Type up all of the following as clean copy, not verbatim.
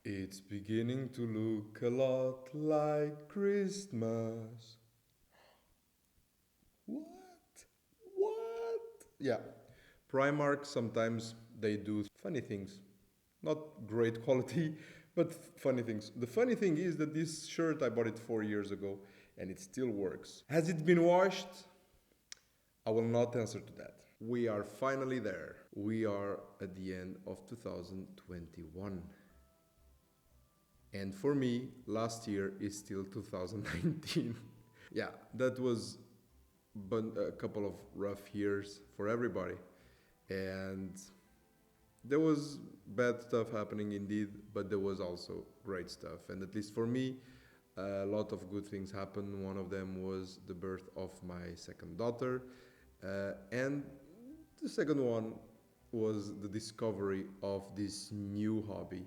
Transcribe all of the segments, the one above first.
It's beginning to look a lot like Christmas. What? What? Yeah. Primark sometimes they do funny things. Not great quality, but funny things. The funny thing is that this shirt I bought it 4 years ago and it still works. Has it been washed? I will not answer to that. We are finally there. We are at the end of 2021. And for me, last year is still 2019. Yeah, that was a couple of rough years for everybody. And there was bad stuff happening indeed, but there was also great stuff. And at least for me, a lot of good things happened. One of them was the birth of my second daughter. And the second one was the discovery of this new hobby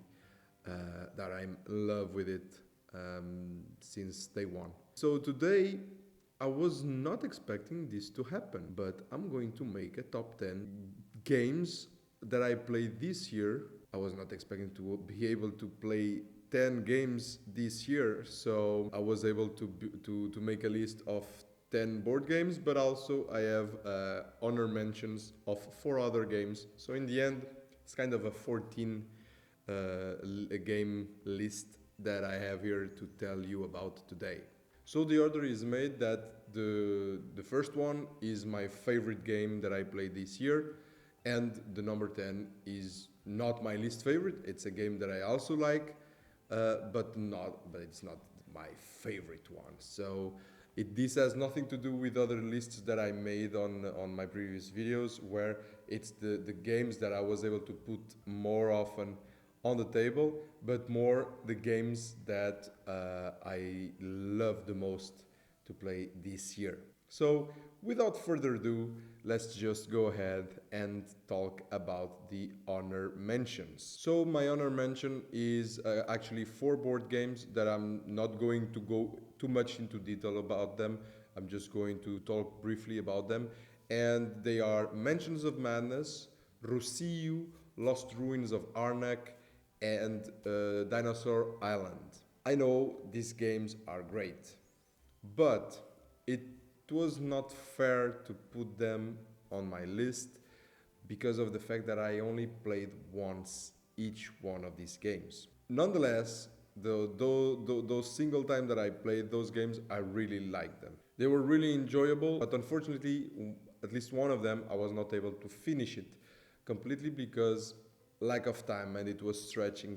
that I'm in love with it since day one. So today I was not expecting this to happen, but I'm going to make a top 10 games that I played this year. I was not expecting to be able to play 10 games this year, so I was able to make a list of 10 board games, but also I have honor mentions of 4 other games. So in the end, it's kind of a 14 game list that I have here to tell you about today. So the order is made that the first one is my favorite game that I played this year, and the number 10 is not my least favorite. It's a game that I also like, but it's not my favorite one. So this has nothing to do with other lists that I made on my previous videos, where it's the games that I was able to put more often on the table, but more the games that I love the most to play this year. So without further ado, let's just go ahead and talk about the honor mentions. So my honor mention is actually 4 board games that I'm not going to go too much into detail about them. I'm just going to talk briefly about them. And they are Mansions of Madness, Rossio, Lost Ruins of Arnak, and Dinosaur Island. I know these games are great, but it was not fair to put them on my list because of the fact that I only played once each one of these games. Nonetheless, those single time that I played those games, I really liked them. They were really enjoyable, but unfortunately, at least one of them, I was not able to finish it completely because lack of time, and it was stretching,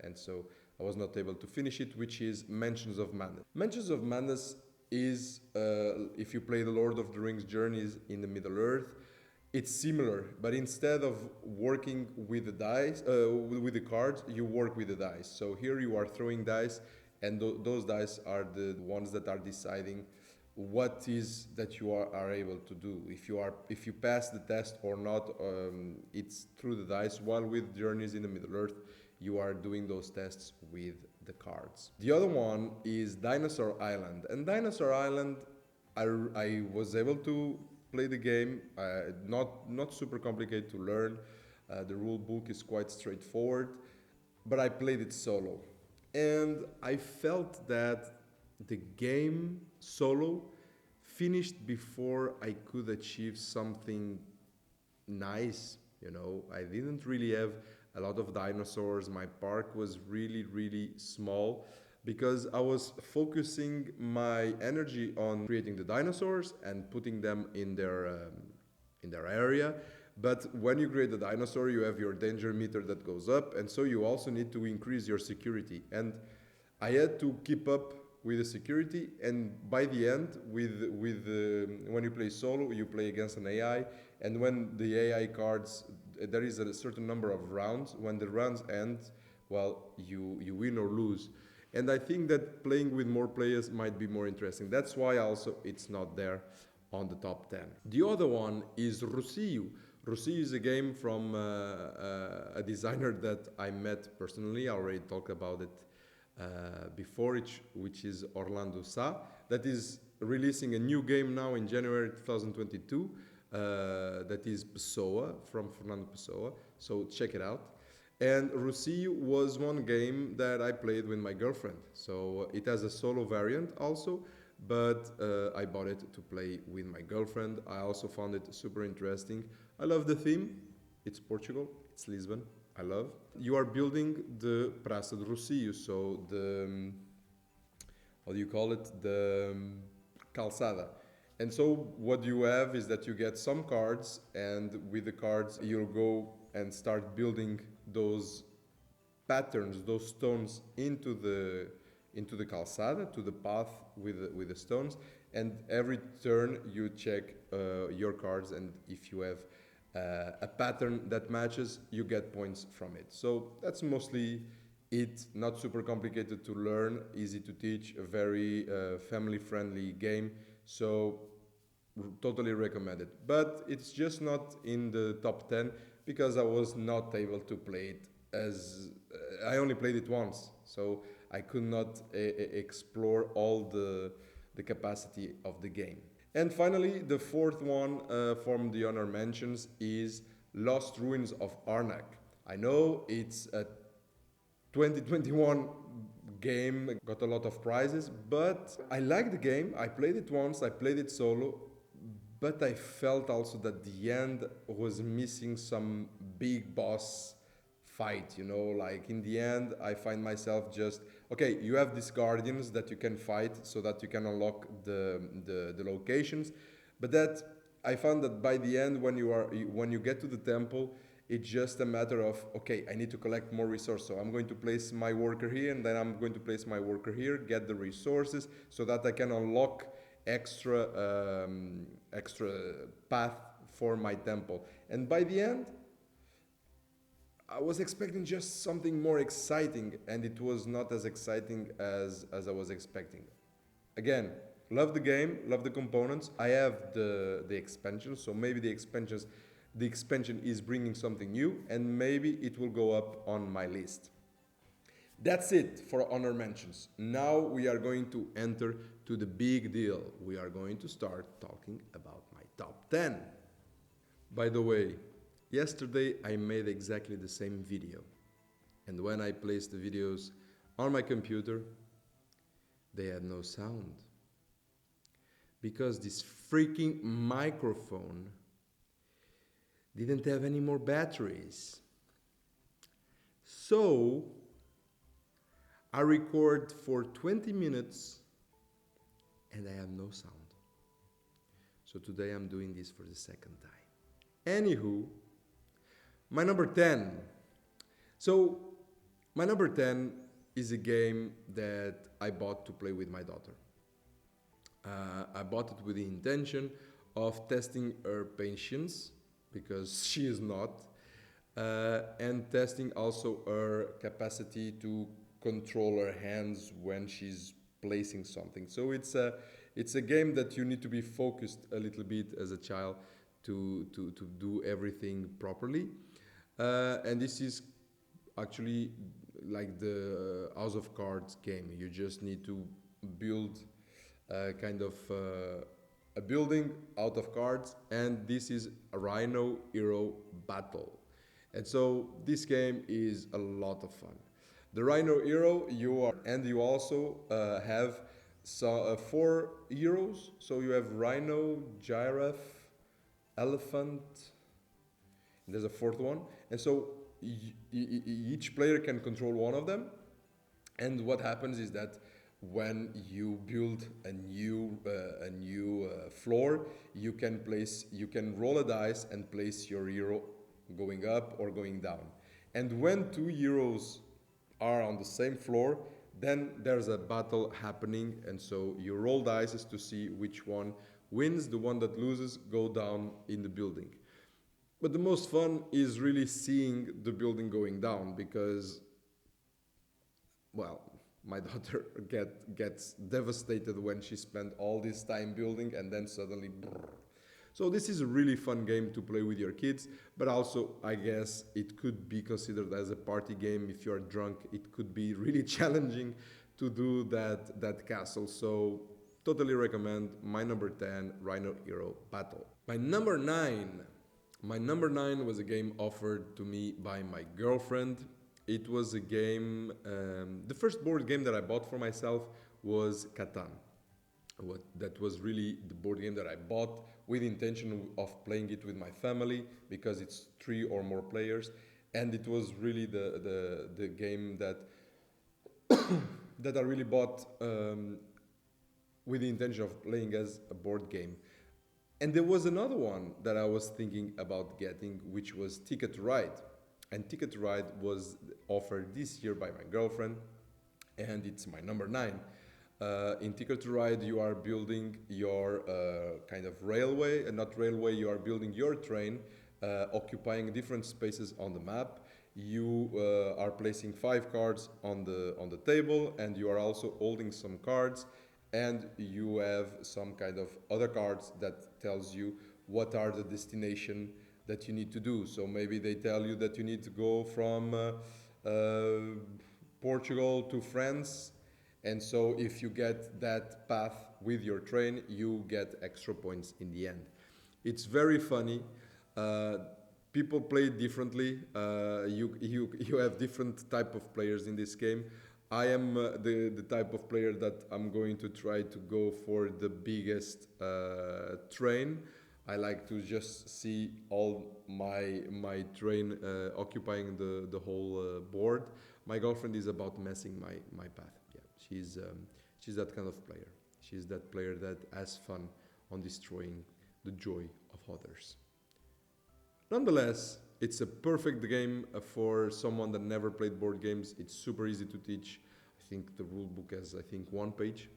and so I was not able to finish it, which is Mansions of Madness. Mansions of Madness is, if you play the Lord of the Rings Journeys in the Middle Earth, it's similar, but instead of working with the dice, with the cards, you work with the dice. So here you are throwing dice, and those dice are the ones that are deciding what is that you are able to do. If you pass the test or not, it's through the dice. While with Journeys in the Middle Earth, you are doing those tests with the cards. The other one is Dinosaur Island, and Dinosaur Island, I was able to play the game. Not super complicated to learn. The rule book is quite straightforward, but I played it solo, and I felt that the game solo finished before I could achieve something nice. I didn't really have a lot of dinosaurs. My park was really small because I was focusing my energy on creating the dinosaurs and putting them in their area. But when you create the dinosaur, you have your danger meter that goes up, and so you also need to increase your security. And I had to keep up with the security, and by the end, when you play solo, you play against an AI, and when the AI cards, there is a certain number of rounds. When the rounds end, well, you win or lose. And I think that playing with more players might be more interesting. That's why also it's not there on the top 10. The other one is Rossio. Rossio is a game from a designer that I met personally. I already talked about it before, which is Orlando Sa, that is releasing a new game now in January 2022, that is Pessoa, from Fernando Pessoa, so check it out. And Rousseau was one game that I played with my girlfriend. So it has a solo variant also, but I bought it to play with my girlfriend. I also found it super interesting. I love the theme. It's Portugal, it's Lisbon. I love. You are building the Praça de Rossio, so the, how do you call it? The calçada. And so what you have is that you get some cards, and with the cards you'll go and start building those patterns, those stones into the calçada, to the path with the stones. And every turn you check your cards, and if you have a pattern that matches, you get points from it. So that's mostly it. Not super complicated to learn, easy to teach, a very family-friendly game. So totally recommend it. But it's just not in the top 10 because I was not able to play it as I only played it once, so I could not explore all the capacity of the game. And finally, the fourth one from the honor mentions is Lost Ruins of Arnak. I know it's a 2021 game, got a lot of prizes, but I like the game. I played it once, I played it solo, but I felt also that the end was missing some big boss fight, you know, like in the end I find myself just, okay, you have these guardians that you can fight so that you can unlock the locations, but that I found that by the end when you get to the temple, it's just a matter of, okay, I need to collect more resources, so I'm going to place my worker here, and then I'm going to place my worker here, get the resources so that I can unlock extra path for my temple. And by the end I was expecting just something more exciting, and it was not as exciting as I was expecting. Again, love the game, love the components. I have the expansion, so maybe the expansion is bringing something new, and maybe it will go up on my list. That's it for honor mentions. Now we are going to enter to the big deal. We are going to start talking about my top 10. By the way, yesterday I made exactly the same video. And when I placed the videos on my computer, they had no sound. Because this freaking microphone didn't have any more batteries. So I record for 20 minutes and I have no sound. So today I'm doing this for the second time. Anywho, my number 10. So my number 10 is a game that I bought to play with my daughter. I bought it with the intention of testing her patience, because she is not, and testing also her capacity to control her hands when she's placing something. So it's a game that you need to be focused a little bit as a child to do everything properly. And this is actually like the House of Cards game. You just need to build kind of a building out of cards, and this is a Rhino Hero battle. And so this game is a lot of fun. The Rhino Hero, you also have 4 heroes. So you have Rhino, Giraffe, Elephant, and there's a 4th one. And so each player can control one of them. And what happens is that when you build a new floor, you can roll a dice and place your hero going up or going down. And when 2 heroes are on the same floor, then there's a battle happening, and so you roll dice to see which one wins. The one that loses go down in the building. But the most fun is really seeing the building going down, because, well, my daughter gets devastated when she spent all this time building and then suddenly brrr. So this is a really fun game to play with your kids, but also I guess it could be considered as a party game. If you're drunk, it could be really challenging to do that castle. So totally recommend my number 10, Rhino Hero Battle. My number 9, My number 9 was a game offered to me by my girlfriend. It was a game, the first board game that I bought for myself was Catan. That was really the board game that I bought with the intention of playing it with my family because it's 3 or more players, and it was really the game that that I really bought with the intention of playing as a board game. And there was another one that I was thinking about getting, which was Ticket to Ride. And Ticket to Ride was offered this year by my girlfriend, and it's my number 9. In Ticket to Ride, you are building your kind of railway, and not railway, you are building your train, occupying different spaces on the map. You are placing 5 cards on the table, and you are also holding some cards, and you have some kind of other cards that tells you what are the destination that you need to do. So maybe they tell you that you need to go from Portugal to France, and so if you get that path with your train, you get extra points in the end. It's very funny. People play it differently. You have different type of players in this game. I am the type of player that I'm going to try to go for the biggest train. I like to just see all my train occupying the whole board. My girlfriend is about messing my path. Yeah, she's that kind of player. She's that player that has fun on destroying the joy of others. Nonetheless, it's a perfect game for someone that never played board games. It's super easy to teach. I think the rule book has, 1 page.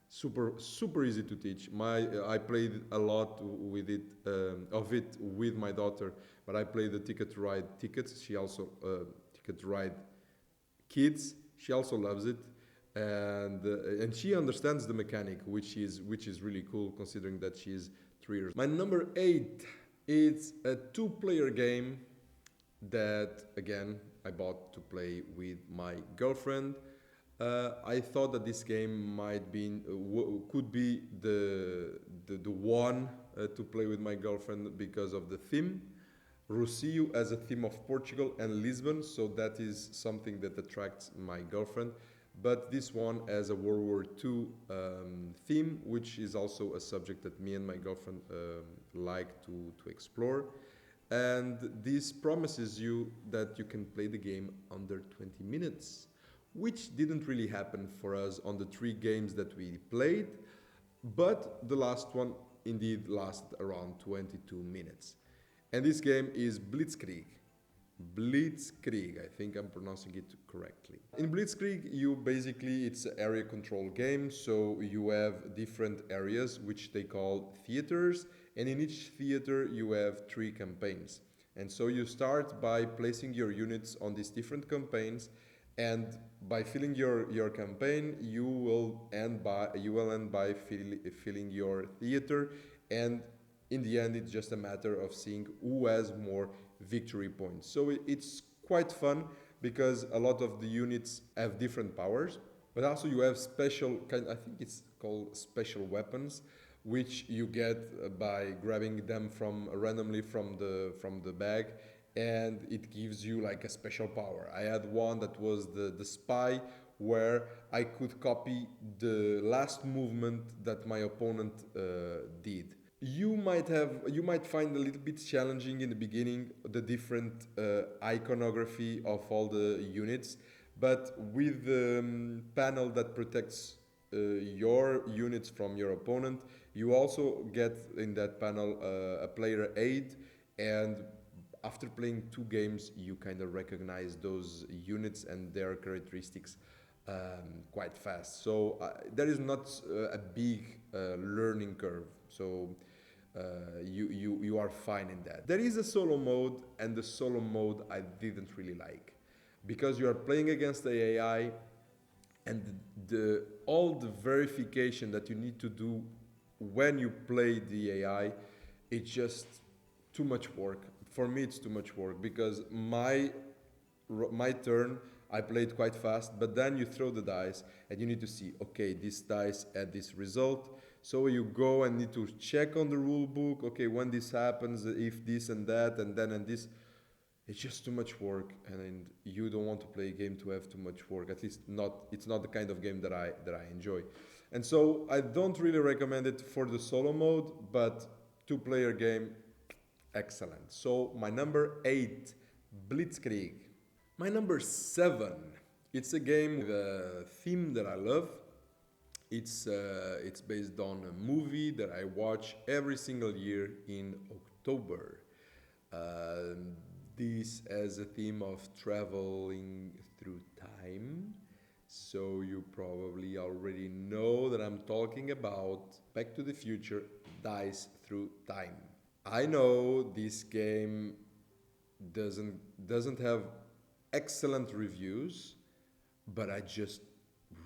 Super easy to teach. I played a lot with it with my daughter, but I played the Ticket to Ride tickets. She also Ticket to Ride kids. She also loves it, and she understands the mechanic, which is really cool considering that she is 3 years. My number 8. It's a 2-player game that, again, I bought to play with my girlfriend. I thought that this game could be the one to play with my girlfriend because of the theme. Rocio as a theme of Portugal and Lisbon, so that is something that attracts my girlfriend. But this one has a World War II theme, which is also a subject that me and my girlfriend like to explore. And this promises you that you can play the game under 20 minutes, which didn't really happen for us on the 3 games that we played, but the last one indeed lasted around 22 minutes. And this game is BLITZKRIEG. BLITZKRIEG, I think I'm pronouncing it correctly. In BLITZKRIEG, it's an area control game, so you have different areas which they call theaters, and in each theater you have 3 campaigns. And so you start by placing your units on these different campaigns, and by filling your campaign, you will end by filling your theater, and in the end it's just a matter of seeing who has more victory points. So it's quite fun because a lot of the units have different powers, but also you have special I think it's called special weapons, which you get by grabbing them randomly from the bag, and it gives you like a special power. I had one that was the spy, where I could copy the last movement that my opponent did. You might find a little bit challenging in the beginning the different iconography of all the units, but with the panel that protects your units from your opponent, you also get in that panel a player aid, and after playing 2 games you kind of recognize those units and their characteristics quite fast. So there is not a big learning curve. So you are fine in that. There is a solo mode, and the solo mode I didn't really like, because you are playing against the AI, and all the verification that you need to do when you play the AI, it's just too much work. For me, it's too much work, because my turn, I played quite fast, but then you throw the dice and you need to see, okay, this dice had this result, So you go and need to check on the rule book. Okay, when this happens, if this and that, and then and this. It's just too much work, and you don't want to play a game to have too much work. At least not. It's not the kind of game that I enjoy, and so I don't really recommend it for the solo mode. But two-player game, excellent. So my number 8, Blitzkrieg. My number 7. It's a game with a theme that I love. It's based on a movie that I watch every single year in October. This has a theme of traveling through time. So you probably already know that I'm talking about Back to the Future Dice Through Time. I know this game doesn't have excellent reviews, but I just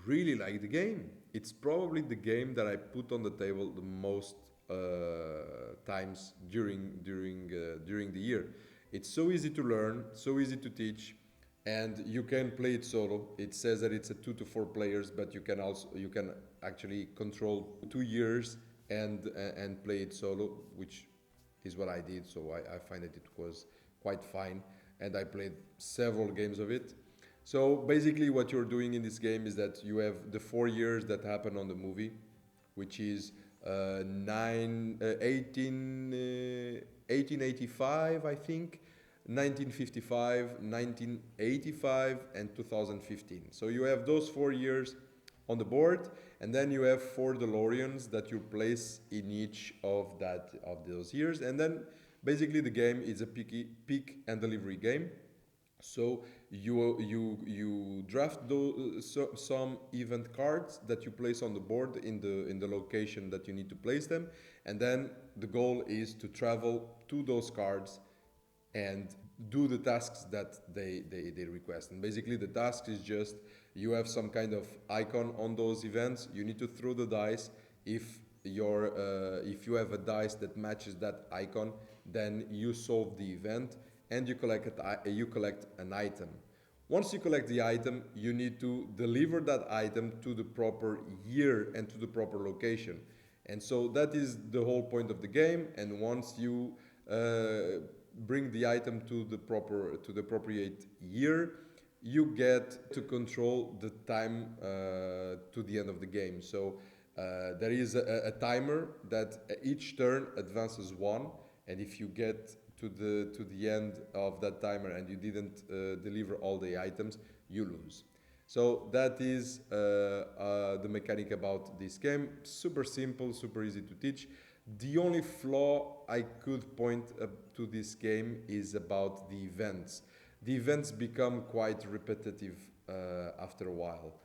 really like the game. It's probably the game that I put on the table the most times during the year. It's so easy to learn, so easy to teach, and you can play it solo. It says that it's a 2 to 4 players, but you can actually control 2 years and play it solo, which is what I did. So I find that it was quite fine, and I played several games of it. So basically, what you're doing in this game is that you have the 4 years that happen on the movie, which is 1885, I think, 1955, 1985, and 2015. So you have those 4 years on the board, and then you have 4 DeLoreans that you place in each of those years, and then basically the game is a pick and delivery game. So you draft some event cards that you place on the board in the location that you need to place them, and then the goal is to travel to those cards and do the tasks that they request. And basically the task is just you have some kind of icon on those events. You need to throw the dice. If you have a dice that matches that icon, then you solve the event and you collect an item. Once you collect the item, you need to deliver that item to the proper year and to the proper location. And so that is the whole point of the game. And once you bring the item to the appropriate year, you get to control the time to the end of the game. So there is a timer that each turn advances 1, and if you get to the end of that timer and you didn't deliver all the items, you lose. So that is the mechanic about this game. Super simple, super easy to teach. The only flaw I could point to this game is about the events. The events become quite repetitive after a while.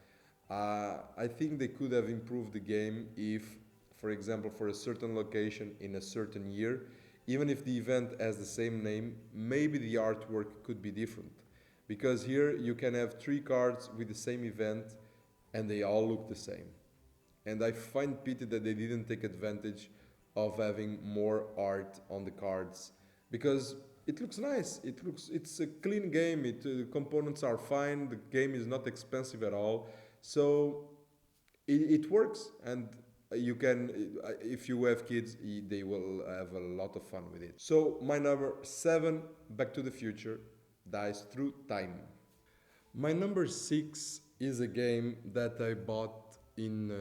I think they could have improved the game if, for example, for a certain location in a certain year, even if the event has the same name, maybe the artwork could be different. Because here you can have 3 cards with the same event and they all look the same. And I find pity that they didn't take advantage of having more art on the cards, because it looks nice. It's a clean game. The components are fine. The game is not expensive at all. So it works, and you can, if you have kids, they will have a lot of fun with it. So my number 7, Back to the Future, Dice Through Time. My number 6 is a game that I bought in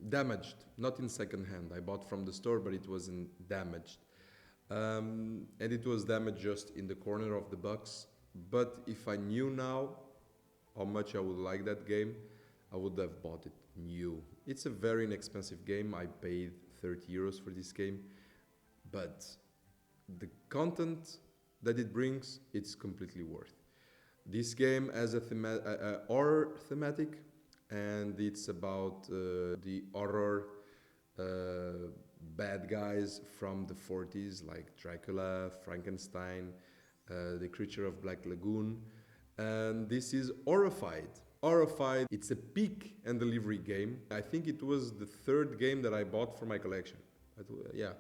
damaged, not in second hand. I bought from the store, but it wasn't damaged. And it was damaged just in the corner of the box. But if I knew now how much I would like that game, I would have bought it new. It's a very inexpensive game. I paid 30 euros for this game, but the content that it brings, it's completely worth. This game has a horror thematic, and it's about the horror bad guys from the 40s, like Dracula, Frankenstein, the Creature of Black Lagoon, and this is Horrified. Horrified, it's a pick and delivery game. I think it was the 3rd game that I bought for my collection. Yeah.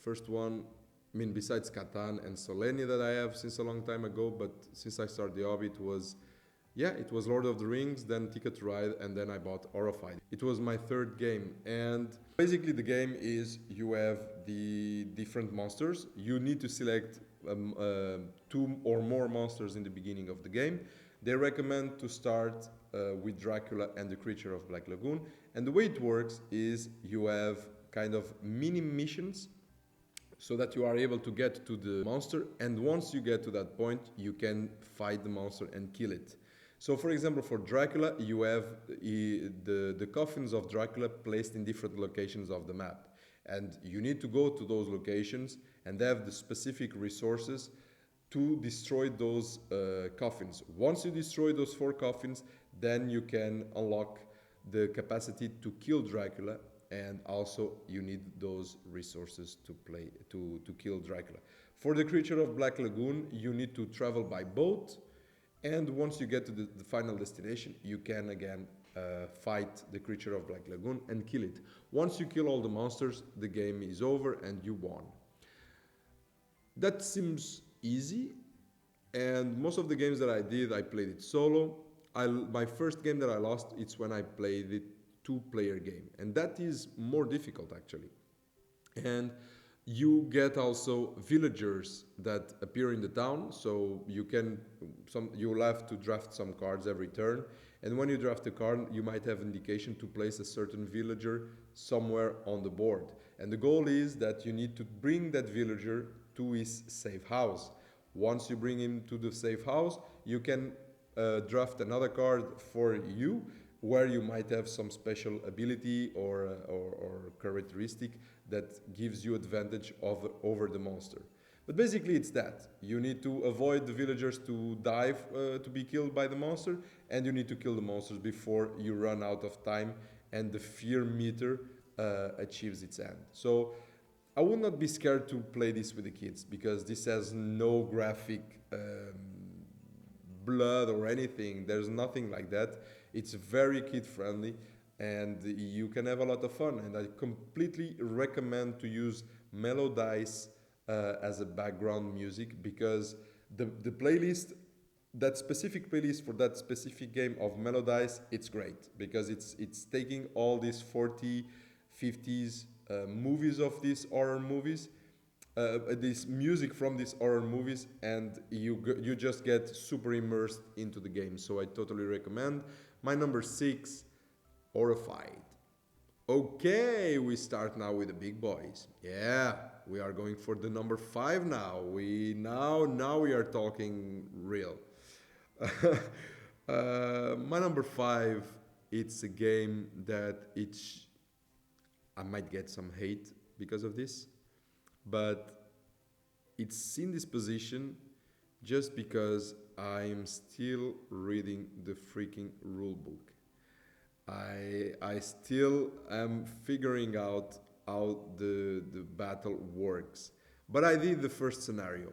First one, I mean, besides Catan and Solenia that I have since a long time ago, but since I started the hobby, it was Yeah, it was Lord of the Rings, then Ticket to Ride, and then I bought Horrified. It was my third game, and basically the game is you have the different monsters. You need to select two or more monsters in the beginning of the game. They recommend to start with Dracula and the Creature of Black Lagoon. And the way it works is you have kind of mini missions so that you are able to get to the monster. And once you get to that point, you can fight the monster and kill it. So for example, for Dracula, you have the coffins of Dracula placed in different locations of the map. And you need to go to those locations and have the specific resources to destroy those coffins. Once you destroy those 4 coffins, then you can unlock the capacity to kill Dracula, and also you need those resources to kill Dracula. For the Creature of Black Lagoon, you need to travel by boat, and once you get to the final destination, you can again fight the Creature of Black Lagoon and kill it. Once you kill all the monsters, the game is over and you won. That seems easy, and most of the games that I did, I played it solo. My first game that I lost, it's when I played it 2-player game, and that is more difficult actually. And you get also villagers that appear in the town, so you'll have to draft some cards every turn, and when you draft a card, you might have indication to place a certain villager somewhere on the board. And the goal is that you need to bring that villager to his safe house. Once you bring him to the safe house, you can draft another card for you, where you might have some special ability or characteristic that gives you advantage over the monster. But basically it's that. You need to avoid the villagers to die to be killed by the monster, and you need to kill the monsters before you run out of time and the fear meter achieves its end. So I would not be scared to play this with the kids, because this has no graphic blood or anything. There's nothing like that. It's very kid friendly and you can have a lot of fun, and I completely recommend to use mellow dice as a background music, because the playlist, that specific playlist for that specific game of mellow dice, it's great, because it's taking all these 40s, 50s movies of these horror movies, this music from these horror movies, and you just get super immersed into the game. So I totally recommend. My number 6, Horrified. Okay, we start now with the big boys. Yeah, we are going for the number 5 now. Now we are talking real. My number 5, it's a game that I might get some hate because of this, but it's in this position just because I'm still reading the freaking rule book. I still am figuring out how the battle works. But I did the first scenario.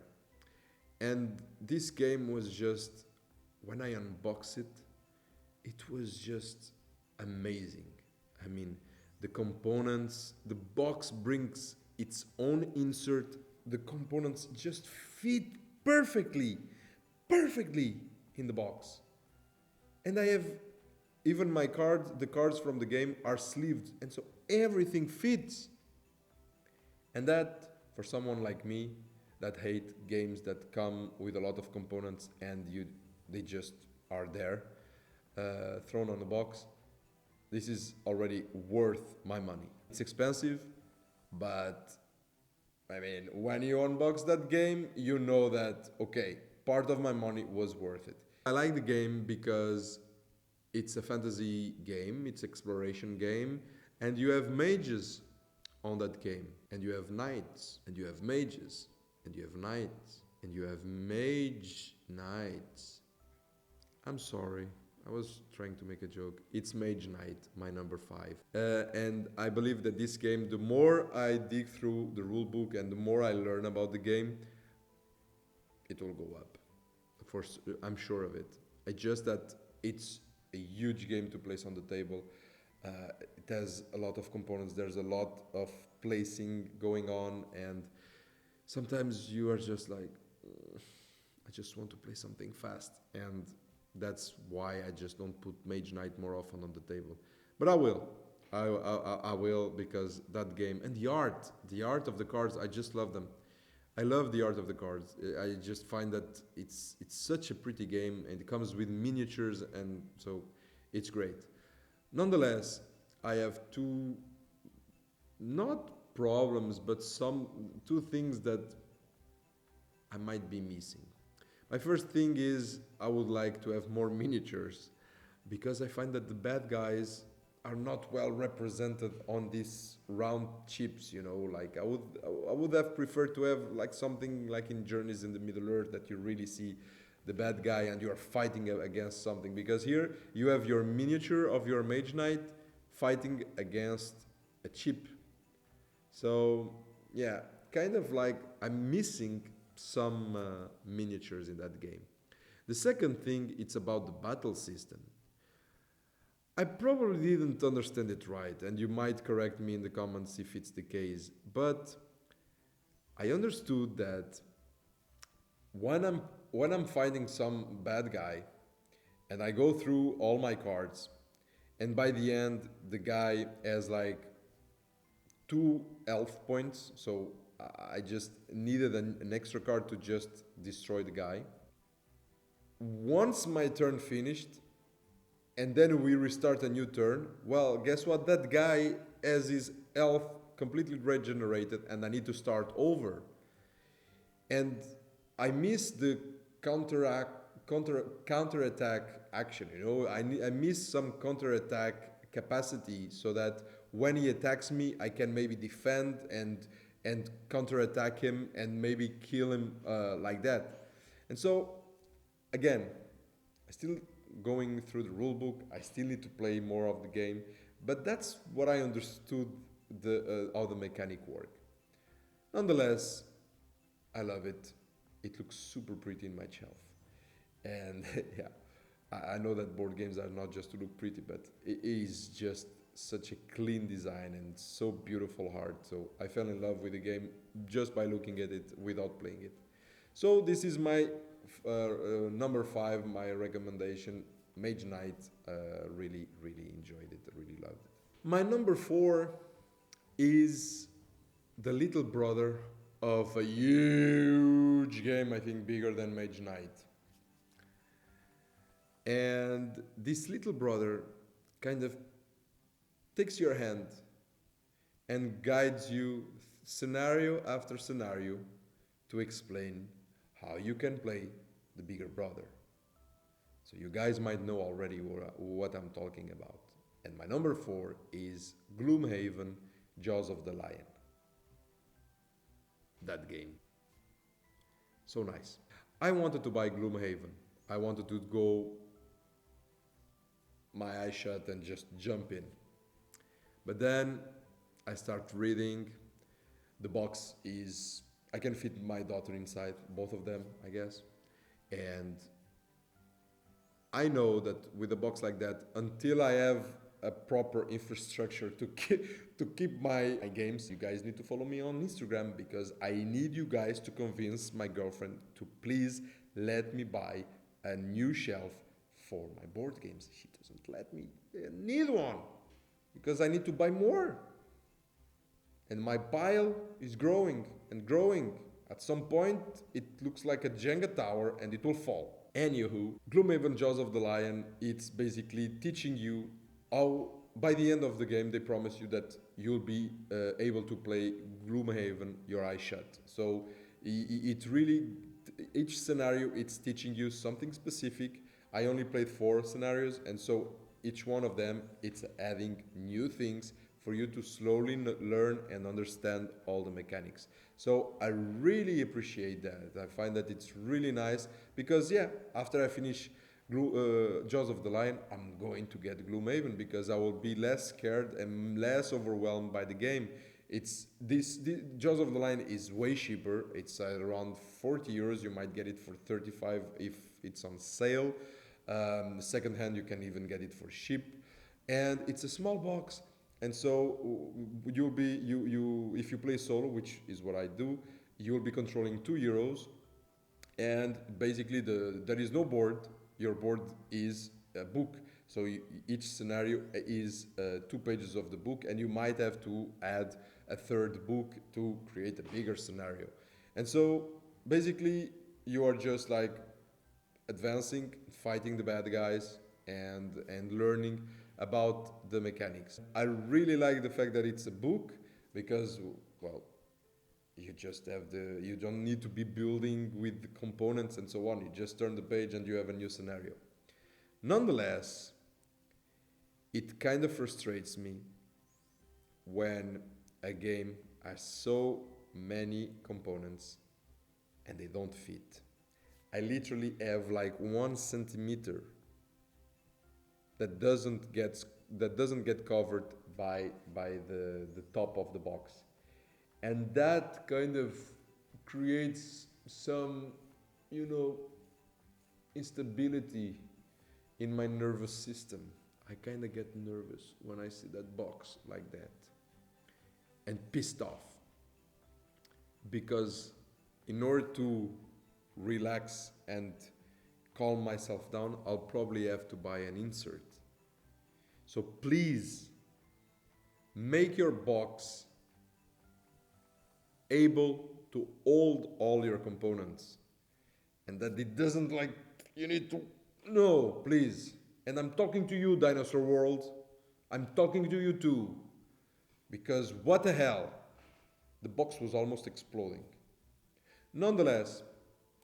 And this game was just, when I unboxed it, it was just amazing. I mean, the components, the box brings its own insert. The components just fit perfectly in the box. And I have even my cards, the cards from the game are sleeved, and so everything fits. And that, for someone like me that hate games that come with a lot of components and they just are there, thrown on the box, this is already worth my money. It's expensive, but I mean, when you unbox that game, you know that, okay, part of my money was worth it. I like the game because it's a fantasy game, it's exploration game, and you have mages on that game, and you have knights, and you have mages, and you have knights, and you have mage knights. I'm sorry, I was trying to make a joke. It's Mage Knight, my number 5. And I believe that this game, the more I dig through the rule book and the more I learn about the game, it will go up. I'm sure of it. It's just that it's a huge game to place on the table. It has a lot of components. There's a lot of placing going on, and sometimes you are just like, I just want to play something fast. And That's why I just don't put Mage Knight more often on the table. But I will. I will, because that game and the art of the cards, I just love them. I love the art of the cards. I just find that it's such a pretty game, and it comes with miniatures, and so it's great. Nonetheless, I have two, not problems, but some two things that I might be missing. My first thing is I would like to have more miniatures, because I find that the bad guys are not well represented on these round chips, you know. Like I would have preferred to have like something like in Journeys in the Middle Earth, that you really see the bad guy and you are fighting against something, because here you have your miniature of your Mage Knight fighting against a chip. So yeah, kind of like I'm missing some miniatures in that game. The second thing, it's about the battle system. I probably didn't understand it right, and you might correct me in the comments if it's the case, but I understood that when I'm fighting some bad guy and I go through all my cards, and by the end the guy has like 2 health points, so I just needed an extra card to just destroy the guy. Once my turn finished, and then we restart a new turn, well, guess what? That guy has his health completely regenerated, and I need to start over. And I miss the counterattack action. You know, I miss some counterattack capacity, so that when he attacks me, I can maybe defend and counterattack him and maybe kill him like that. And so, again, I still going through the rule book. I still need to play more of the game, but that's what I understood how the mechanic work. Nonetheless, I love it. It looks super pretty in my shelf, and yeah, I know that board games are not just to look pretty, but it is just such a clean design and so beautiful art. So I fell in love with the game just by looking at it without playing it. So this is my number 5, my recommendation, Mage Knight. Really, really enjoyed it, really loved it. My number 4 is the little brother of a huge game, I think bigger than Mage Knight. And this little brother kind of takes your hand and guides you scenario after scenario to explain how you can play the bigger brother. So you guys might know already what I'm talking about. And my number 4 is Gloomhaven, Jaws of the Lion. That game. So nice. I wanted to buy Gloomhaven. I wanted to go my eyes shut and just jump in. But then I start reading. The box is, I can fit my daughter inside, both of them, I guess. And I know that with a box like that, until I have a proper infrastructure to keep my games, you guys need to follow me on Instagram, because I need you guys to convince my girlfriend to please let me buy a new shelf for my board games. She doesn't let me. I need one, because I need to buy more. And my pile is growing and growing. At some point, it looks like a Jenga tower and it will fall. Anywho, Gloomhaven Jaws of the Lion, it's basically teaching you how, by the end of the game, they promise you that you'll be able to play Gloomhaven your eyes shut. So it really, each scenario, it's teaching you something specific. I only played 4 scenarios, and so each one of them, it's adding new things for you to slowly learn and understand all the mechanics. So I really appreciate that. I find that it's really nice, because yeah, after I finish Jaws of the Lion, I'm going to get Gloomhaven, because I will be less scared and less overwhelmed by the game. It's this Jaws of the Lion is way cheaper. It's around 40 euros. You might get it for 35 if it's on sale. Second hand, you can even get it for cheap, and it's a small box. And so you'll be if you play solo, which is what I do, you'll be controlling 2 heroes, and basically there is no board. your board is a book. So each scenario is 2 pages of the book, and you might have to add a third book to create a bigger scenario. And so basically you are just like advancing, fighting the bad guys, and learning about the mechanics. I really like the fact that it's a book because, well, you just have you don't need to be building with the components and so on. You just turn the page and you have a new scenario. Nonetheless, it kind of frustrates me when a game has so many components and they don't fit. I literally have like 1 centimeter that doesn't get covered by the top of the box. And that kind of creates some, instability in my nervous system. I kind of get nervous when I see that box like that and pissed off, because in order to relax and calm myself down, I'll probably have to buy an insert. So please make your box able to hold all your components, and that it doesn't like you need to, no, please. And I'm talking to you, Dinosaur World. I'm talking to you too, because what the hell, the box was almost exploding. Nonetheless,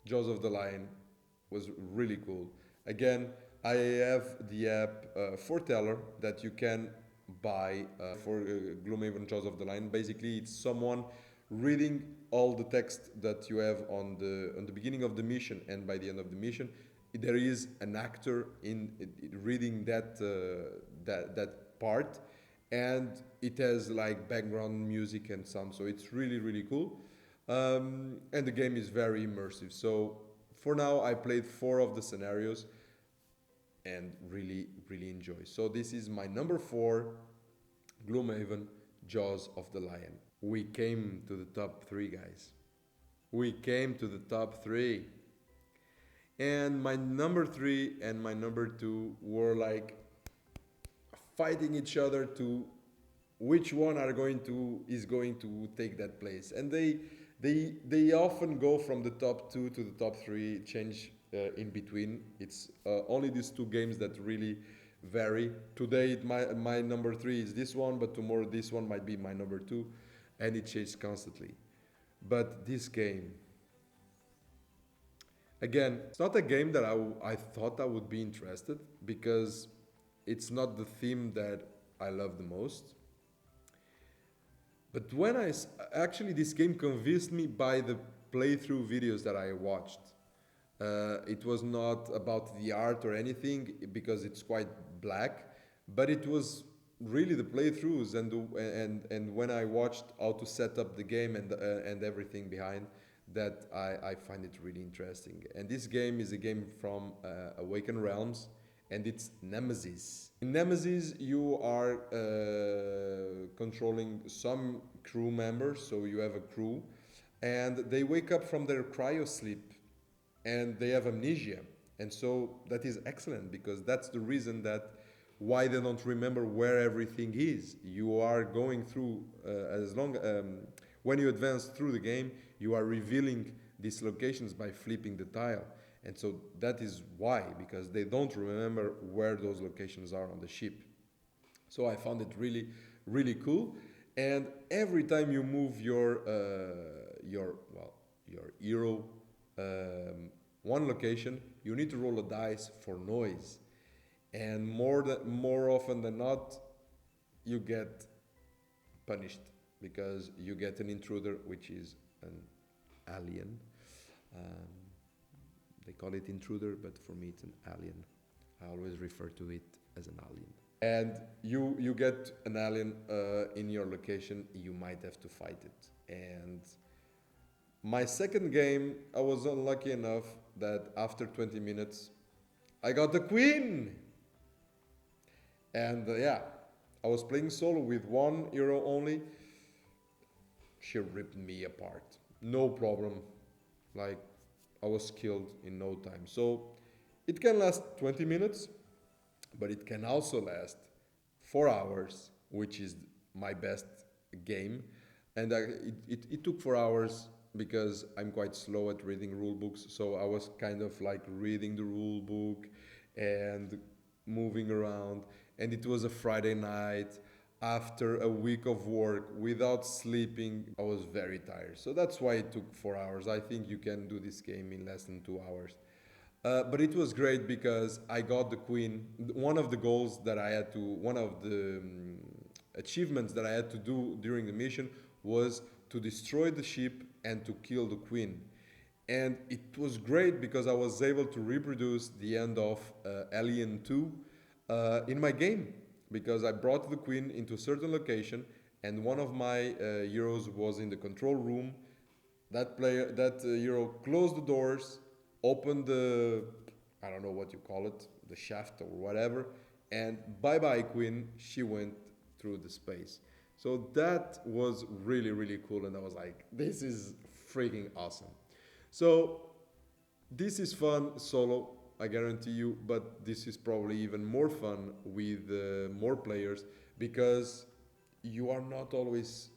Jaws of the Lion was really cool. Again, I have the app Foreteller that you can buy for Gloomhaven Jaws of the Lion. Basically, it's someone reading all the text that you have on the beginning of the mission, and by the end of the mission, there is an actor in reading that part, and it has like background music and sound. So it's really cool. And the game is very immersive. So for now, I played 4 of the scenarios and really enjoy. So this is my number 4, Gloomhaven, Jaws of the Lion. We came to the top 3, guys. We came to the top 3. And my number 3 and my number 2 were like fighting each other to which one is going to take that place. And they often go from the top 2 to the top 3, change in between. It's only these 2 games that really vary. Today my number 3 is this one, but tomorrow this one might be my number 2, and it changes constantly. But this game, again, it's not a game that I thought I would be interested, because it's not the theme that I love the most. But when actually this game convinced me by the playthrough videos that I watched. It was not about the art or anything, because it's quite black, but it was really the playthroughs and when I watched how to set up the game and everything behind that, I find it really interesting. And this game is a game from Awakened Realms, and it's Nemesis. In Nemesis, you are controlling some crew members, so you have a crew, and they wake up from their cryo sleep, and they have amnesia. And so that is excellent, because that's the reason that why they don't remember where everything is. You are going through, when you advance through the game, you are revealing these locations by flipping the tile. And so that is why, because they don't remember where those locations are on the ship. So I found it really cool. And every time you move your hero one location, you need to roll a dice for noise. And more often than not, you get punished, because you get an intruder, which is an alien. They call it intruder, but for me it's an alien. I always refer to it as an alien. And you get an alien in your location, you might have to fight it. And my second game, I was unlucky enough that after 20 minutes, I got the queen! And I was playing solo with 1 hero only. She ripped me apart. No problem. Like, I was killed in no time. So It can last 20 minutes, but it can also last 4 hours, which is my best game. And it took 4 hours because I'm quite slow at reading rule books. So I was kind of like reading the rule book and moving around. And it was a Friday night after a week of work without sleeping. I was very tired. So that's why it took 4 hours. I think you can do this game in less than 2 hours. But it was great because I got the queen. One of the goals that I had to, one of the achievements that I had to do during the mission was to destroy the ship and to kill the queen. And it was great because I was able to reproduce the end of Alien 2 in my game because I brought the queen into a certain location and one of my heroes was in the control room. That hero closed the doors, opened the, I don't know what you call it, the shaft or whatever, and bye bye queen, she went through the space. So that was really, really cool, and I was like, this is freaking awesome. So this is fun solo, I guarantee you, but this is probably even more fun with more players because you are not always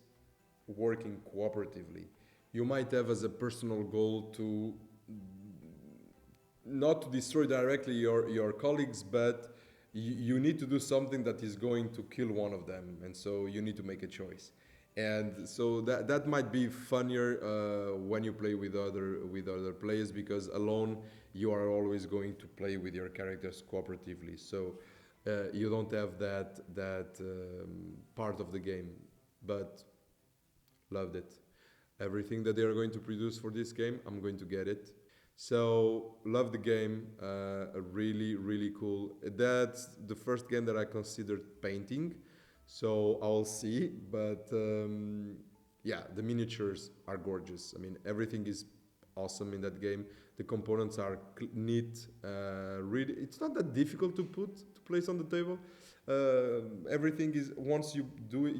working cooperatively. You might have as a personal goal to not to destroy directly your colleagues, but you need to do something that is going to kill one of them, and so you need to make a choice. And so that might be funnier when you play with other players because alone you are always going to play with your characters cooperatively. So you don't have that part of the game, but loved it. Everything that they are going to produce for this game, I'm going to get it. So love the game, really, really cool. That's the first game that I considered painting, so I'll see. But yeah, the miniatures are gorgeous. I mean, everything is awesome in that game. The components are neat. Really, it's not that difficult to place on the table. Everything is once you do it,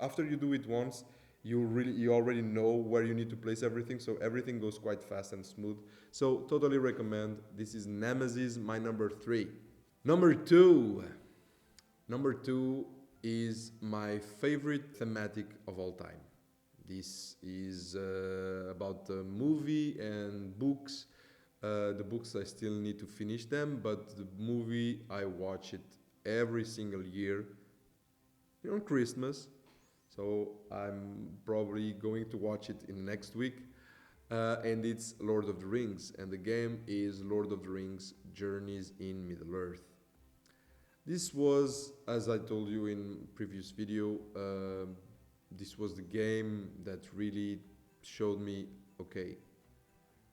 after you do it once, you already know where you need to place everything, so everything goes quite fast and smooth. So totally recommend. This is Nemesis, my number 3. Number 2 is my favorite thematic of all time. This is about the movie and books. The books I still need to finish them, but the movie I watch it every single year on Christmas. So I'm probably going to watch it in next week. And it's Lord of the Rings. And the game is Lord of the Rings Journeys in Middle-earth. This was, as I told you in previous video, this was the game that really showed me, okay,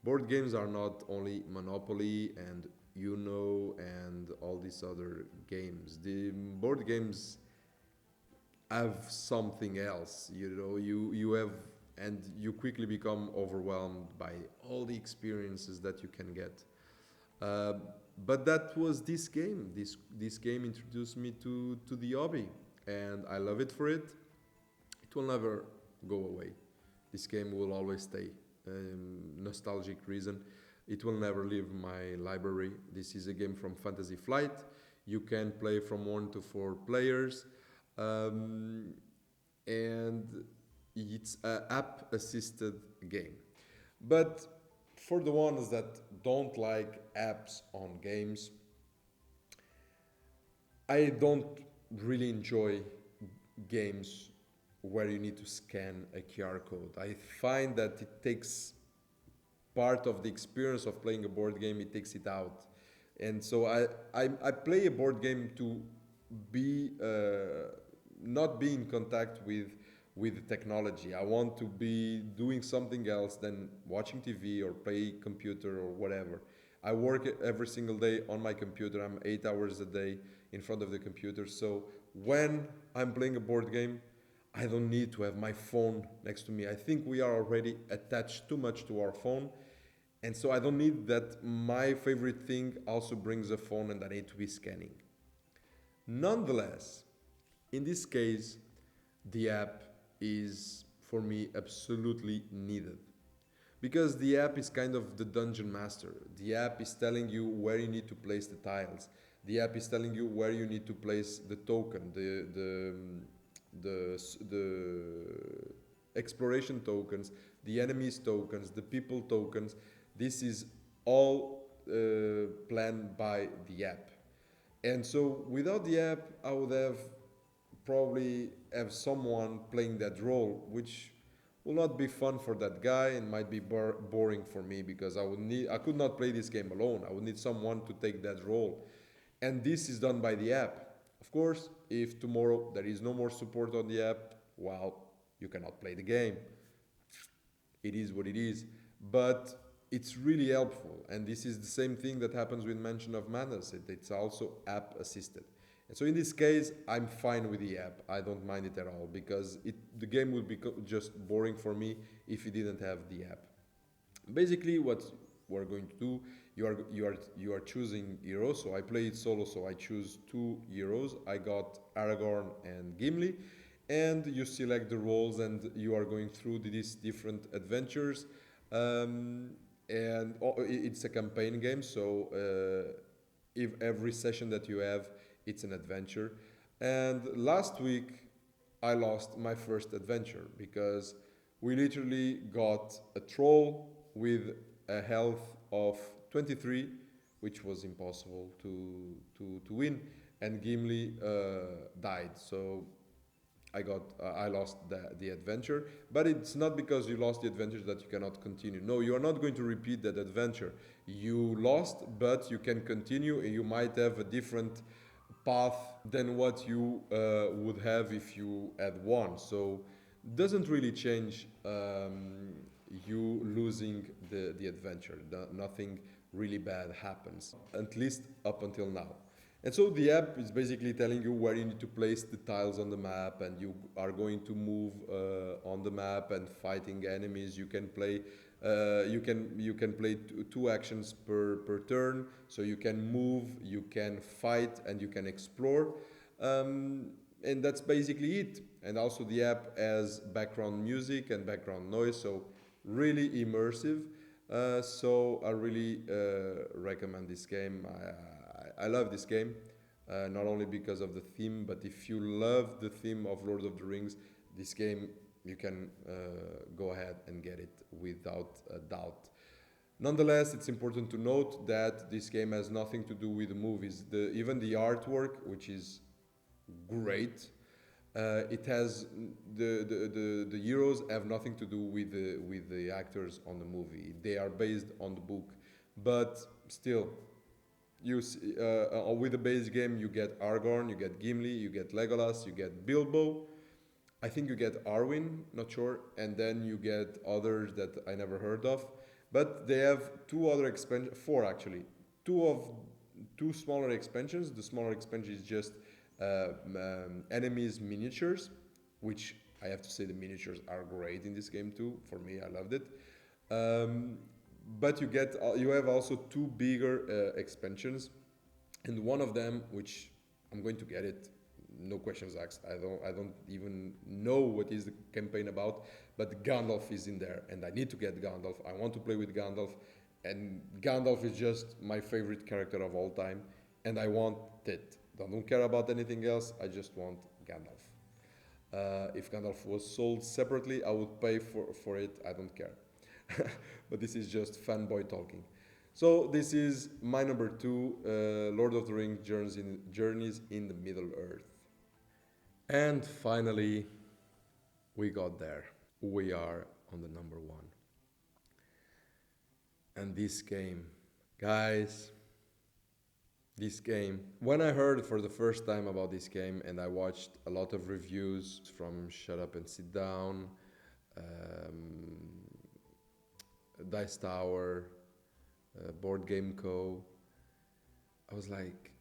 board games are not only Monopoly and Uno and all these other games. The board games have something else, you have, and you quickly become overwhelmed by all the experiences that you can get. But that was this game. This game introduced me to the hobby, and I love it for it. It will never go away. This game will always stay. Nostalgic reason. It will never leave my library. This is a game from Fantasy Flight. You can play from 1 to 4 players. And it's an app-assisted game. But for the ones that don't like apps on games, I don't really enjoy games where you need to scan a QR code. I find that it takes part of the experience of playing a board game, it takes it out. And so I play a board game to be not be in contact with the technology. I want to be doing something else than watching TV or play computer or whatever. I work every single day on my computer. I'm 8 hours a day in front of the computer. So when I'm playing a board game, I don't need to have my phone next to me. I think we are already attached too much to our phone. And so I don't need that my favorite thing also brings a phone and I need to be scanning. Nonetheless, in this case, the app is for me absolutely needed because the app is kind of the dungeon master. The app is telling you where you need to place the tiles. The app is telling you where you need to place the token, the exploration tokens, the enemies tokens, the people tokens. This is all planned by the app. And so without the app, I would have probably have someone playing that role, which will not be fun for that guy and might be boring for me, because I could not play this game alone. I would need someone to take that role. And this is done by the app. Of course, if tomorrow there is no more support on the app, well, you cannot play the game. It is what it is. But it's really helpful. And this is the same thing that happens with Mansion of Madness. It's also app assisted. And so in this case, I'm fine with the app. I don't mind it at all, because the game would be just boring for me if it didn't have the app. Basically, what we're going to do, you are choosing heroes. So I play it solo, so I choose 2 heroes. I got Aragorn and Gimli, and you select the roles, and you are going through these different adventures. And it's a campaign game, so if every session that you have, it's an adventure. And last week, I lost my first adventure because we literally got a troll with a health of 23, which was impossible to win, and Gimli died. So I lost the adventure, but it's not because you lost the adventure that you cannot continue. No, you are not going to repeat that adventure. You lost, but you can continue, and you might have a different path than what you would have if you had won. So doesn't really change you losing the adventure. Nothing really bad happens, at least up until now. And so the app is basically telling you where you need to place the tiles on the map, and you are going to move on the map and fighting enemies. You can play you can play 2 actions per turn, so you can move, you can fight, and you can explore. And that's basically it. And also the app has background music and background noise, so really immersive. So I really recommend this game. I love this game, not only because of the theme, but if you love the theme of Lord of the Rings, this game, you can go ahead and get it without a doubt. Nonetheless, it's important to note that this game has nothing to do with the movies. Even the artwork, which is great, it has the heroes have nothing to do with the actors on the movie. They are based on the book, but still, with the base game, you get Aragorn, you get Gimli, you get Legolas, you get Bilbo. I think you get Arwen, not sure, and then you get others that I never heard of. But they have 2 other expansions, 4 actually. 2 smaller expansions. The smaller expansion is just enemies miniatures, which I have to say the miniatures are great in this game too. For me, I loved it. But you have also 2 bigger expansions, and one of them, which I'm going to get it, no questions asked. I don't even know what is the campaign about, but Gandalf is in there, and I need to get Gandalf. I want to play with Gandalf, and Gandalf is just my favorite character of all time, and I want it. I don't care about anything else. I just want Gandalf. If Gandalf was sold separately, I would pay for it. I don't care. But this is just fanboy talking. So this is my number 2, Lord of the Rings: Journeys in the Middle-earth. And finally, we got there. We are on the number 1. And this game, guys, this game, when I heard for the first time about this game, and I watched a lot of reviews from Shut Up and Sit Down, Dice Tower, Board Game Co., I was like,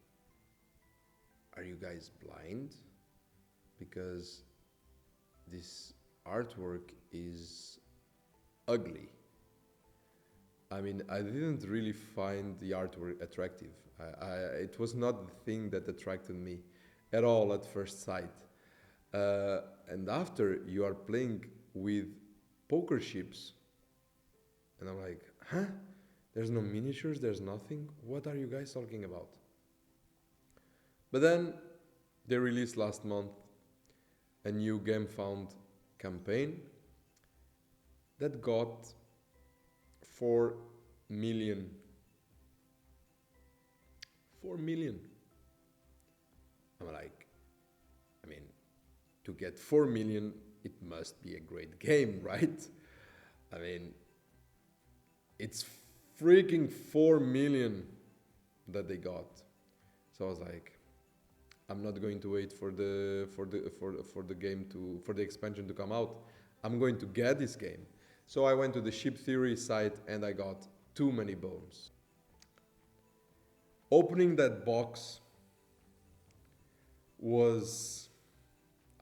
are you guys blind? Because this artwork is ugly. I mean, I didn't really find the artwork attractive. It was not the thing that attracted me at all at first sight. And after you are playing with poker chips, And I'm like, huh? There's no miniatures, there's nothing. What are you guys talking about? But then they released last month a new Game Found campaign that got 4 million. 4 million. I'm like, I mean, to get 4 million, it must be a great game, right? I mean, it's freaking 4 million that they got. So I was like, I'm not going to wait for the game for the expansion to come out. I'm going to get this game. So I went to the Ship Theory site and I got too many bones. Opening that box was,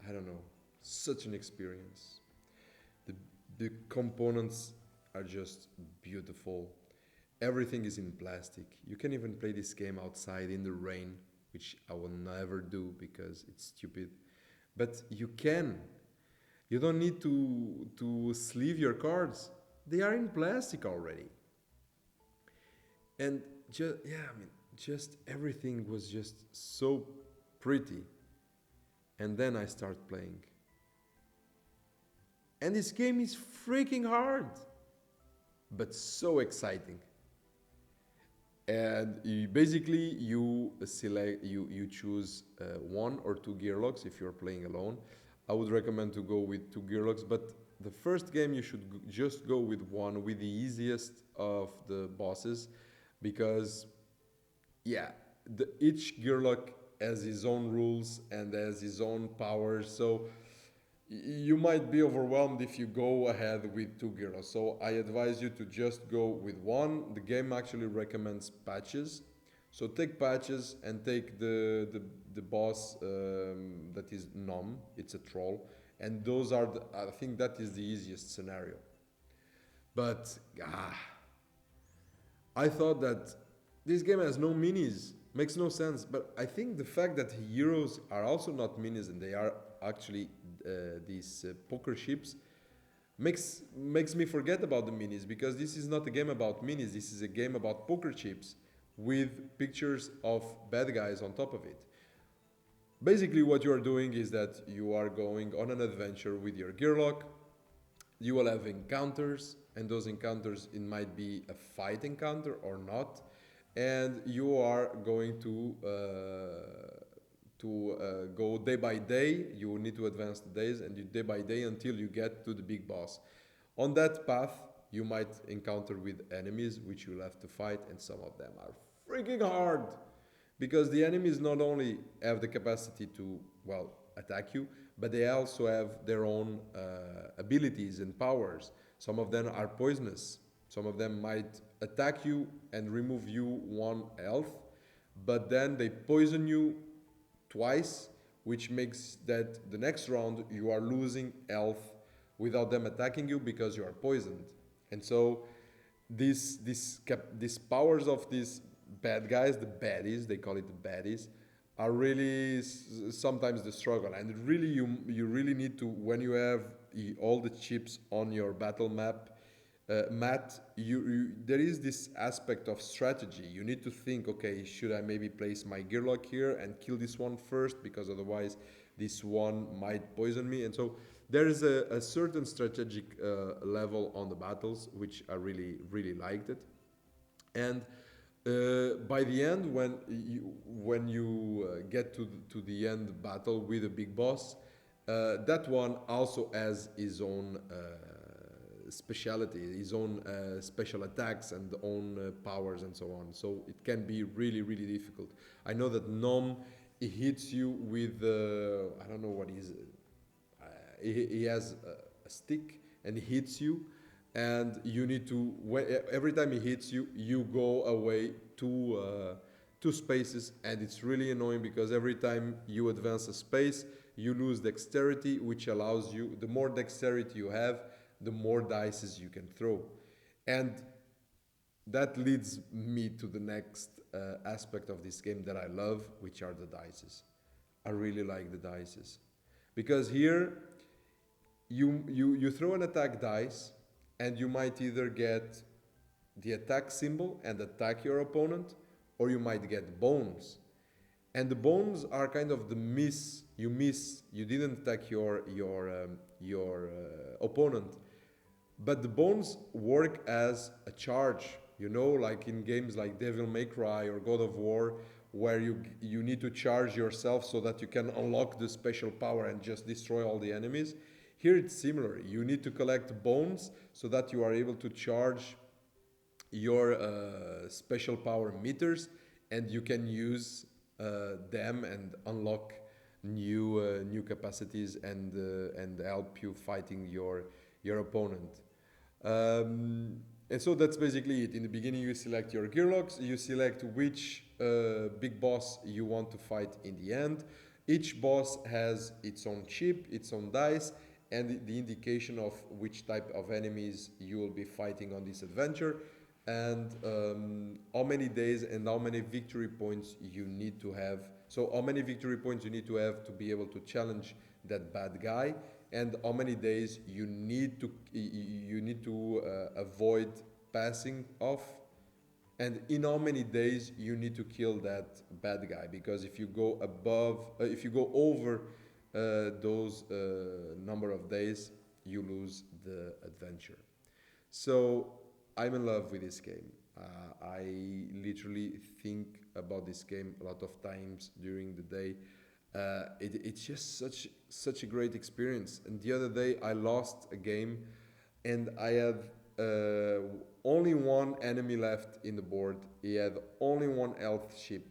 I don't know, such an experience. The components are just beautiful. Everything is in plastic. You can even play this game outside in the rain, which I will never do because it's stupid. But you can. You don't need to sleeve your cards. They are in plastic already. And just everything was just so pretty. And then I start playing. And this game is freaking hard, but so exciting. And you select, you choose 1 or 2 gear locks if you're playing alone. I would recommend to go with 2 gear locks, but the first game you should just go with 1, with the easiest of the bosses, because each gear lock has his own rules and has his own powers. So you might be overwhelmed if you go ahead with 2 gear locks. So I advise you to just go with 1. The game actually recommends patches. So take patches and take the boss that is Nom. It's a troll. And those are, I think that is the easiest scenario. But I thought that this game has no minis. Makes no sense. But I think the fact that heroes are also not minis and they are actually these poker ships makes me forget about the minis, because this is not a game about minis. This is a game about poker chips with pictures of bad guys on top of it. Basically what you are doing is that you are going on an adventure with your gear lock. You will have encounters, and those encounters, it might be a fight encounter or not, and you are going to go day by day. You need to advance the days, and you day by day until you get to the big boss. On that path, you might encounter with enemies which you'll have to fight, and some of them are freaking hard, because the enemies not only have the capacity to, well, attack you, but they also have their own abilities and powers. Some of them are poisonous. Some of them might attack you and remove you 1 health, but then they poison you twice, which makes that the next round you are losing health without them attacking you because you are poisoned. And so these powers of these bad guys, the baddies, they call it the baddies, are really sometimes the struggle. And really you really need to, when you have all the chips on your battle map, there is this aspect of strategy. You need to think, okay, should I maybe place my gear lock here and kill this one first, because otherwise this one might poison me. And so there is a certain strategic level on the battles, which I really liked it. And by the end, when you get to the end battle with a big boss, that one also has his own speciality, his own special attacks and own powers and so on. So it can be really difficult. I know that Nom, he hits you with I don't know what he is. He has a stick and he hits you, and you need to, every time he hits you, you go away two spaces, and it's really annoying because every time you advance a space, you lose dexterity, which allows you, the more dexterity you have, the more dices you can throw. And that leads me to the next aspect of this game that I love, which are the dices. I really like the dices, because here you throw an attack dice, and you might either get the attack symbol and attack your opponent, or you might get bones. And the bones are kind of the miss. You didn't attack your opponent, but the bones work as a charge. You know, like in games like Devil May Cry or God of War, where you need to charge yourself so that you can unlock the special power and just destroy all the enemies. Here it's similar. You need to collect bones so that you are able to charge your special power meters, and you can use them and unlock new capacities and help you fighting your opponent. And so that's basically it. In the beginning, you select your gearlocks, you select which big boss you want to fight in the end. Each boss has its own chip, its own dice, and the indication of which type of enemies you will be fighting on this adventure, and how many days and how many victory points you need to have. So how many victory points you need to have to be able to challenge that bad guy, and how many days you need to avoid passing off, and in how many days you need to kill that bad guy, because if you go over those number of days, you lose the adventure. So I'm in love with this game. I literally think about this game a lot of times during the day. It's just such a great experience. And the other day I lost a game, and I had only one enemy left in the board. He had only one health chip,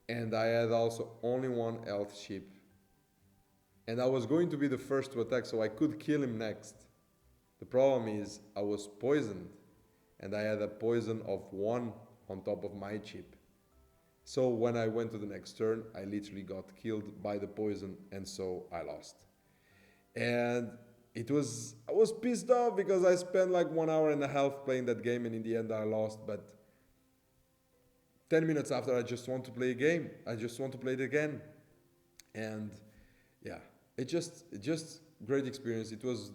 and I had also only one health chip. And I was going to be the first to attack, so I could kill him next. The problem is I was poisoned, and I had a poison of 1 on top of my chip. So when I went to the next turn, I literally got killed by the poison, and so I lost. And I was pissed off because I spent like 1 hour and a half playing that game, and in the end I lost. But 10 minutes after, I just want to play a game. I just want to play it again. And yeah, it just great experience. It was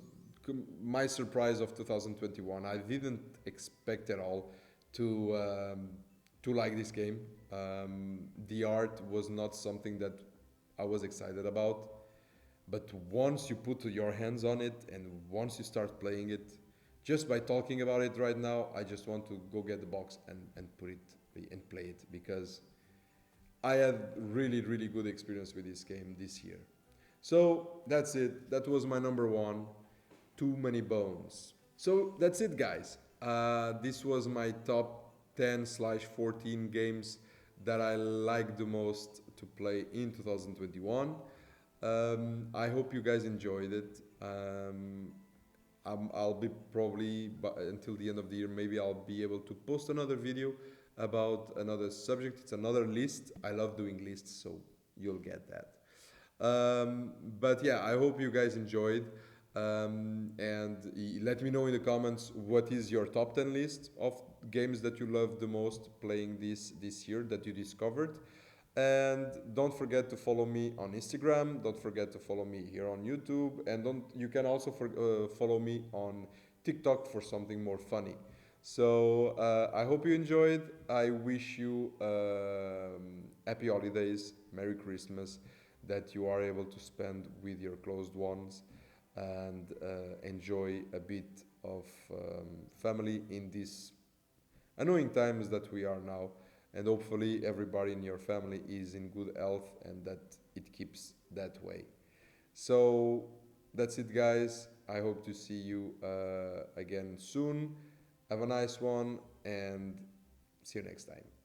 my surprise of 2021. I didn't expect at all to like this game. The art was not something that I was excited about, but once you put your hands on it and once you start playing it, just by talking about it right now, I just want to go get the box and put it and play it, because I had really good experience with this game this year. So that's it. That was my number 1. Too many bones. So that's it, guys. This was my top 10/14 games that I like the most to play in 2021. I hope you guys enjoyed it. I'll be probably, until the end of the year, maybe I'll be able to post another video about another subject. It's another list. I love doing lists, so you'll get that. But yeah, I hope you guys enjoyed. And let me know in the comments what is your top 10 list of games that you love the most playing this year that you discovered. And don't forget to follow me on Instagram. Don't forget to follow me here on YouTube. And you can also follow me on TikTok for something more funny. So I hope you enjoyed. I wish you happy holidays, Merry Christmas, that you are able to spend with your closed ones, and enjoy a bit of family in these annoying times that we are now. And hopefully everybody in your family is in good health and that it keeps that way. So that's it, guys. I hope to see you again soon. Have a nice one, and see you next time.